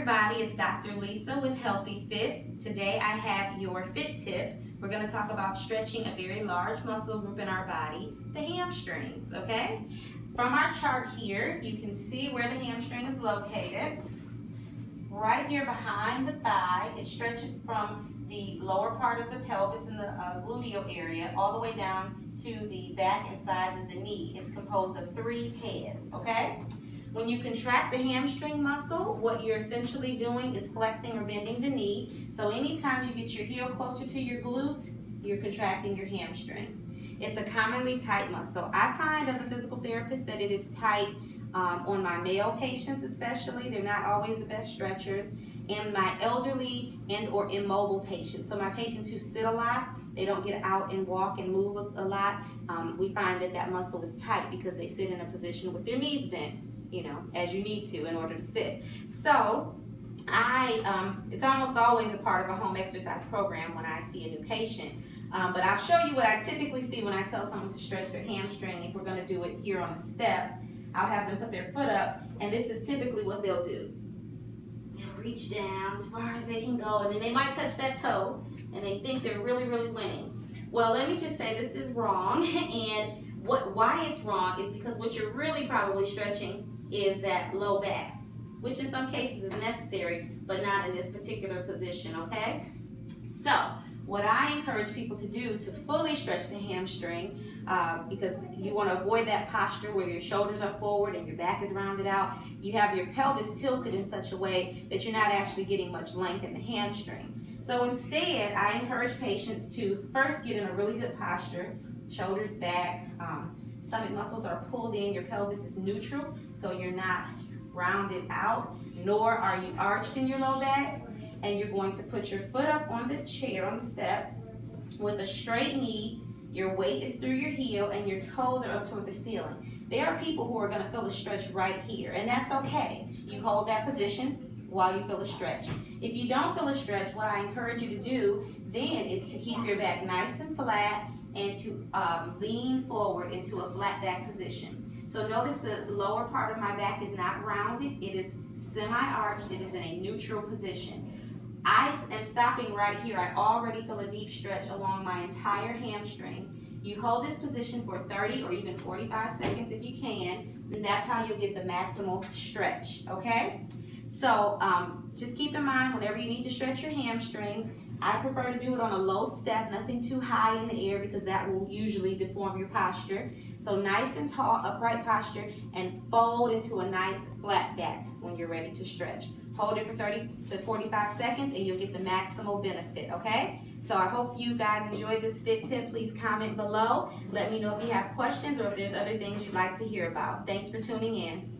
everybody, it's Dr. Lisa with Healthy Fit. Today I have your Fit tip. We're going to talk about stretching a very large muscle group in our body, the hamstrings, okay? From our chart here, you can see where the hamstring is located. Right here behind the thigh, it stretches from the lower part of the pelvis in the gluteal area all the way down to the back and sides of the knee. It's composed of 3 heads, okay? When you contract the hamstring muscle, what you're essentially doing is flexing or bending the knee. So anytime you get your heel closer to your glute, you're contracting your hamstrings. It's a commonly tight muscle. I find as a physical therapist that it is tight on my male patients especially. They're not always the best stretchers. And my elderly and or immobile patients. So my patients who sit a lot, they don't get out and walk and move a lot. We find that that muscle is tight because they sit in a position with their knees bent, you know, as you need to in order to sit. So it's almost always a part of a home exercise program when I see a new patient. But I'll show you what I typically see when I tell someone to stretch their hamstring. If we're going to do it here on a step, I'll have them put their foot up, and this is typically what they'll do. They'll reach down as far as they can go, and then they might touch that toe, and they think they're really, really winning. Well, let me just say this is wrong, and why it's wrong is because what you're really probably stretching is that low back, which in some cases is necessary, but not in this particular position, okay? So, what I encourage people to do to fully stretch the hamstring, because you want to avoid that posture where your shoulders are forward and your back is rounded out, you have your pelvis tilted in such a way that you're not actually getting much length in the hamstring. So instead, I encourage patients to first get in a really good posture, shoulders back, stomach muscles are pulled in, your pelvis is neutral, so you're not rounded out, nor are you arched in your low back. And you're going to put your foot up on the chair, on the step, with a straight knee. Your weight is through your heel, and your toes are up toward the ceiling. There are people who are going to feel a stretch right here, and that's okay. You hold that position while you feel a stretch. If you don't feel a stretch, what I encourage you to do then is to keep your back nice and flat and to lean forward into a flat back position. So notice the lower part of my back is not rounded. It is semi-arched. It is in a neutral position. I am stopping right here. I already feel a deep stretch along my entire hamstring. You hold this position for 30 or even 45 seconds if you can, and that's how you'll get the maximal stretch, okay? So just keep in mind whenever you need to stretch your hamstrings, I prefer to do it on a low step, nothing too high in the air because that will usually deform your posture. So nice and tall, upright posture, and fold into a nice flat back when you're ready to stretch. Hold it for 30 to 45 seconds and you'll get the maximal benefit, okay? So I hope you guys enjoyed this Fit tip. Please comment below. Let me know if you have questions or if there's other things you'd like to hear about. Thanks for tuning in.